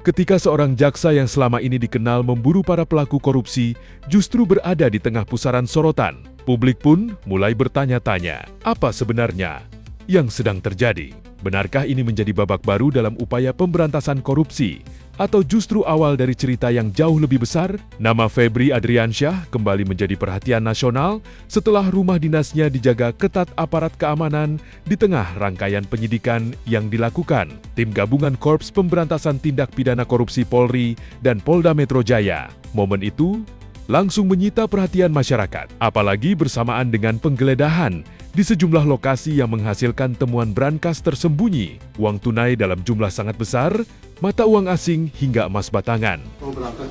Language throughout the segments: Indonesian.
ketika seorang jaksa yang selama ini dikenal memburu para pelaku korupsi justru berada di tengah pusaran sorotan. Publik pun mulai bertanya-tanya, apa sebenarnya yang sedang terjadi? Benarkah ini menjadi babak baru dalam upaya pemberantasan korupsi? Atau justru awal dari cerita yang jauh lebih besar? Nama Febri Adriansyah kembali menjadi perhatian nasional setelah rumah dinasnya dijaga ketat aparat keamanan di tengah rangkaian penyidikan yang dilakukan tim gabungan Korps Pemberantasan Tindak Pidana Korupsi Polri dan Polda Metro Jaya. Momen itu langsung menyita perhatian masyarakat, apalagi bersamaan dengan penggeledahan di sejumlah lokasi yang menghasilkan temuan brankas tersembunyi, uang tunai dalam jumlah sangat besar, mata uang asing hingga emas batangan. Oh, berangkat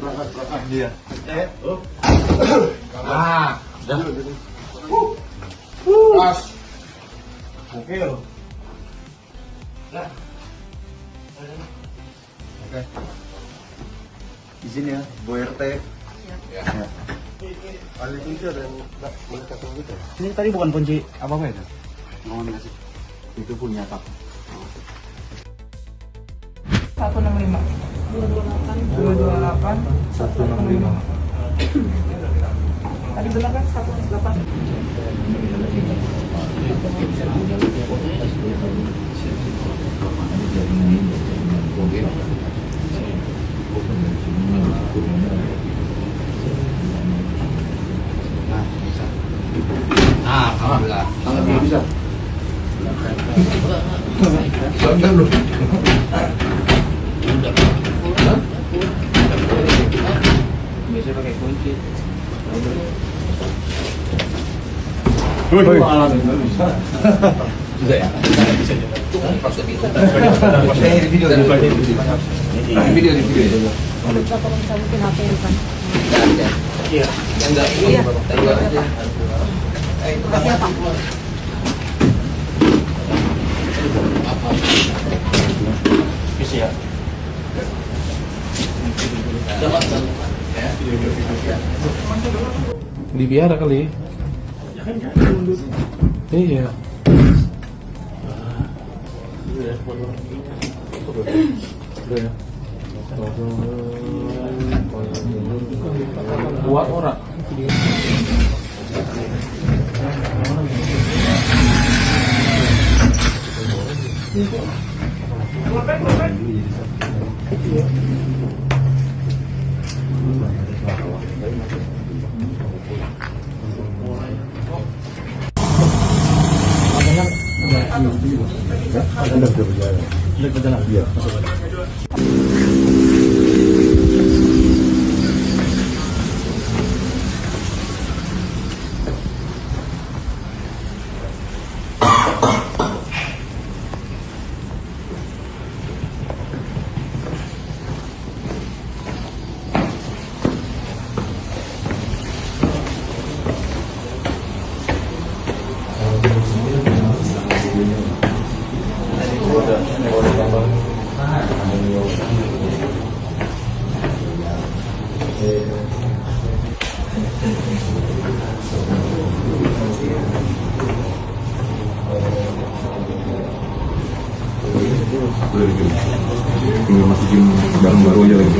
dia. Pas. Oke. Nah. Oke. Izin ya, Bu RT. Ya. Ada kunci ada yang boleh kasih gitu. Ini tadi bukan kunci apa-apa itu? Mau ngasih. Itu punya tak. 165 228 165. tadi benar kan 168 Alhamdulillah. Alhamdulillah bisa. Soalnya belum. Biasa pakai kunci. Alhamdulillah bisa. Bisa ya? Video. Bapak bisa bikin HP kan? Iya. Enggak. Iya. Tadi aja. Makasih ya Pak. Bisa ya? Dibiara kali. Iya. Buat orang. Tinggal masukin barang baru aja lagi.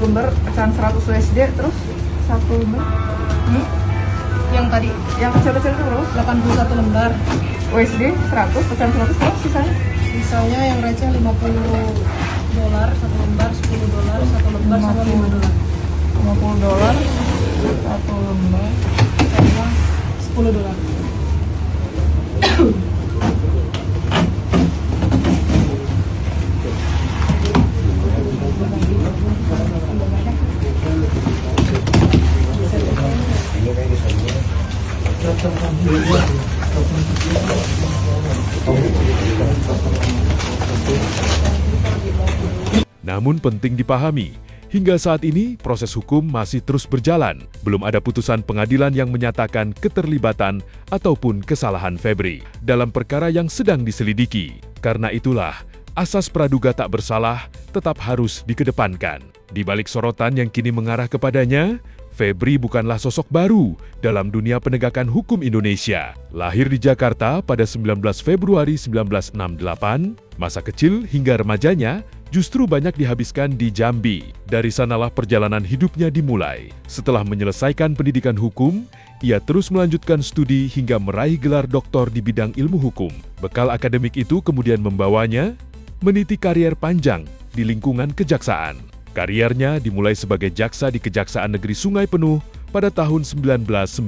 lembar pecahan 100 USD, terus 1 lembar ini yang tadi yang kecil-kecil itu terus 81 lembar USD 100 pecahan 100, terus sisanya yang receh $50 1 lembar, $10 1 lembar, sama $5 $50 1 lembar sama $10. Namun penting dipahami, Hingga saat ini, proses hukum masih terus berjalan. Belum ada putusan pengadilan yang menyatakan keterlibatan ataupun kesalahan Febri dalam perkara yang sedang diselidiki. Karena itulah, asas praduga tak bersalah tetap harus dikedepankan. Di balik sorotan yang kini mengarah kepadanya, Febri bukanlah sosok baru dalam dunia penegakan hukum Indonesia. Lahir di Jakarta pada 19 Februari 1968, masa kecil hingga remajanya justru banyak dihabiskan di Jambi. Dari sanalah perjalanan hidupnya dimulai. Setelah menyelesaikan pendidikan hukum, ia terus melanjutkan studi hingga meraih gelar doktor di bidang ilmu hukum. Bekal akademik itu kemudian membawanya meniti karier panjang di lingkungan kejaksaan. Kariernya dimulai sebagai jaksa di Kejaksaan Negeri Sungai Penuh pada tahun 1996.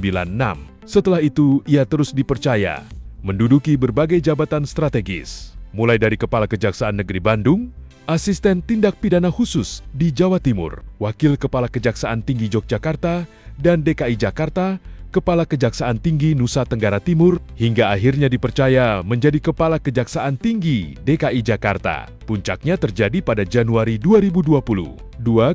Setelah itu, ia terus dipercaya menduduki berbagai jabatan strategis, mulai dari Kepala Kejaksaan Negeri Bandung, Asisten Tindak Pidana Khusus di Jawa Timur, Wakil Kepala Kejaksaan Tinggi Yogyakarta dan DKI Jakarta, Kepala Kejaksaan Tinggi Nusa Tenggara Timur, hingga akhirnya dipercaya menjadi Kepala Kejaksaan Tinggi DKI Jakarta. Puncaknya terjadi pada Januari 2022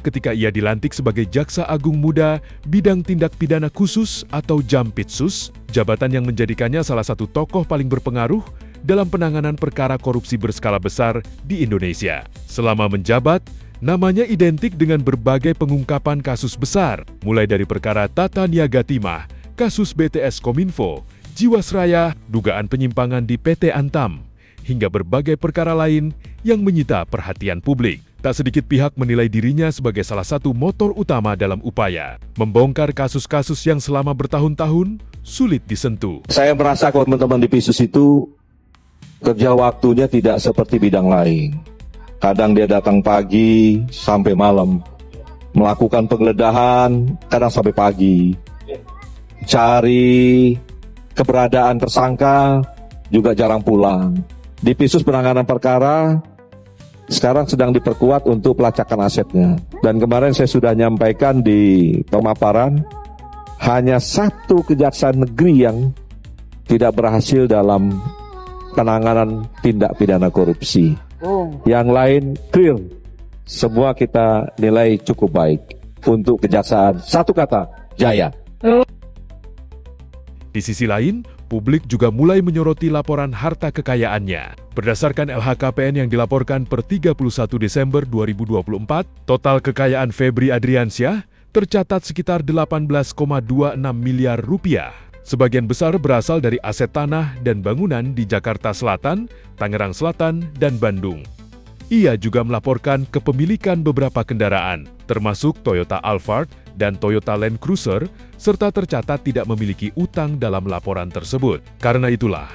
ketika ia dilantik sebagai Jaksa Agung Muda Bidang Tindak Pidana Khusus atau Jampitsus, jabatan yang menjadikannya salah satu tokoh paling berpengaruh dalam penanganan perkara korupsi berskala besar di Indonesia. Selama menjabat, namanya identik dengan berbagai pengungkapan kasus besar, mulai dari perkara Tata Niaga Timah, kasus BTS Kominfo, Jiwasraya, dugaan penyimpangan di PT Antam, hingga berbagai perkara lain yang menyita perhatian publik. Tak sedikit pihak menilai dirinya sebagai salah satu motor utama dalam upaya membongkar kasus-kasus yang selama bertahun-tahun sulit disentuh. Saya merasa kalau teman-teman di PISUS itu kerja waktunya tidak seperti bidang lain. Kadang dia datang pagi sampai malam, melakukan penggeledahan kadang sampai pagi, cari keberadaan tersangka juga jarang pulang. Di PISUS penanganan perkara sekarang sedang diperkuat untuk pelacakan asetnya. Dan kemarin saya sudah nyampaikan di pemaparan, hanya satu kejaksaan negeri yang tidak berhasil dalam penanganan tindak pidana korupsi. Yang lain clear, semua kita nilai cukup baik. Untuk kejaksaan, satu kata, jaya. Di sisi lain, publik juga mulai menyoroti laporan harta kekayaannya. Berdasarkan LHKPN yang dilaporkan per 31 Desember 2024, total kekayaan Febri Adriansyah tercatat sekitar 18,26 miliar rupiah. Sebagian besar berasal dari aset tanah dan bangunan di Jakarta Selatan, Tangerang Selatan, dan Bandung. Ia juga melaporkan kepemilikan beberapa kendaraan, termasuk Toyota Alphard dan Toyota Land Cruiser, serta tercatat tidak memiliki utang dalam laporan tersebut. Karena itulah,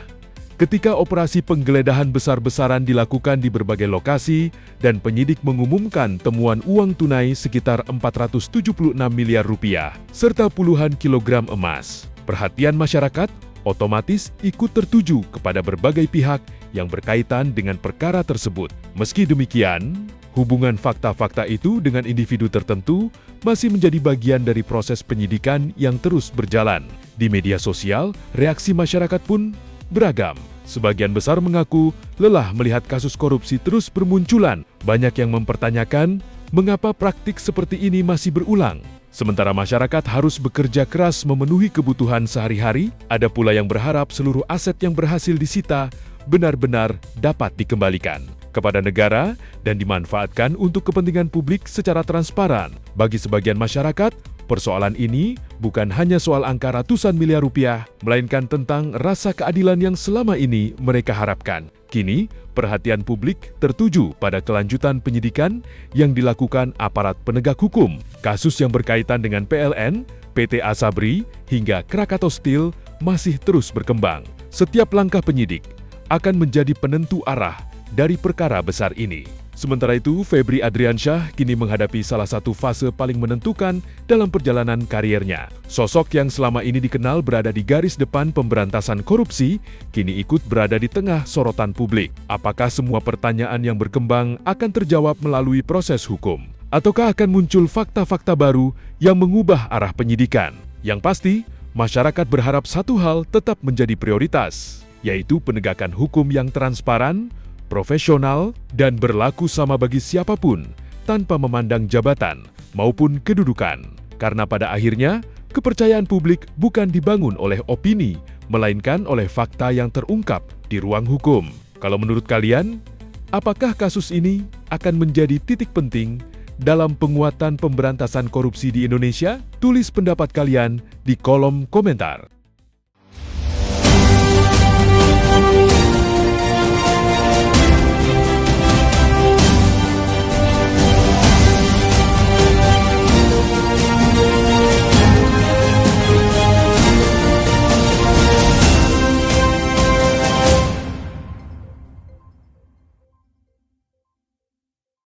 ketika operasi penggeledahan besar-besaran dilakukan di berbagai lokasi dan penyidik mengumumkan temuan uang tunai sekitar 476 miliar rupiah, serta puluhan kilogram emas, perhatian masyarakat otomatis ikut tertuju kepada berbagai pihak yang berkaitan dengan perkara tersebut. Meski demikian, hubungan fakta-fakta itu dengan individu tertentu masih menjadi bagian dari proses penyidikan yang terus berjalan. Di media sosial, reaksi masyarakat pun beragam. Sebagian besar mengaku lelah melihat kasus korupsi terus bermunculan. Banyak yang mempertanyakan mengapa praktik seperti ini masih berulang. Sementara masyarakat harus bekerja keras memenuhi kebutuhan sehari-hari, ada pula yang berharap seluruh aset yang berhasil disita benar-benar dapat dikembalikan kepada negara dan dimanfaatkan untuk kepentingan publik secara transparan. Bagi sebagian masyarakat, persoalan ini bukan hanya soal angka ratusan miliar rupiah, melainkan tentang rasa keadilan yang selama ini mereka harapkan. Kini, perhatian publik tertuju pada kelanjutan penyidikan yang dilakukan aparat penegak hukum. Kasus yang berkaitan dengan PLN, PT Asabri, hingga Krakatau Steel masih terus berkembang. Setiap langkah penyidik akan menjadi penentu arah dari perkara besar ini. Sementara itu, Febri Adriansyah kini menghadapi salah satu fase paling menentukan dalam perjalanan kariernya. Sosok yang selama ini dikenal berada di garis depan pemberantasan korupsi, kini ikut berada di tengah sorotan publik. Apakah semua pertanyaan yang berkembang akan terjawab melalui proses hukum? Ataukah akan muncul fakta-fakta baru yang mengubah arah penyidikan? Yang pasti, masyarakat berharap satu hal tetap menjadi prioritas, yaitu penegakan hukum yang transparan, profesional, dan berlaku sama bagi siapapun tanpa memandang jabatan maupun kedudukan. Karena pada akhirnya, kepercayaan publik bukan dibangun oleh opini, melainkan oleh fakta yang terungkap di ruang hukum. Kalau menurut kalian, apakah kasus ini akan menjadi titik penting dalam penguatan pemberantasan korupsi di Indonesia? Tulis pendapat kalian di kolom komentar.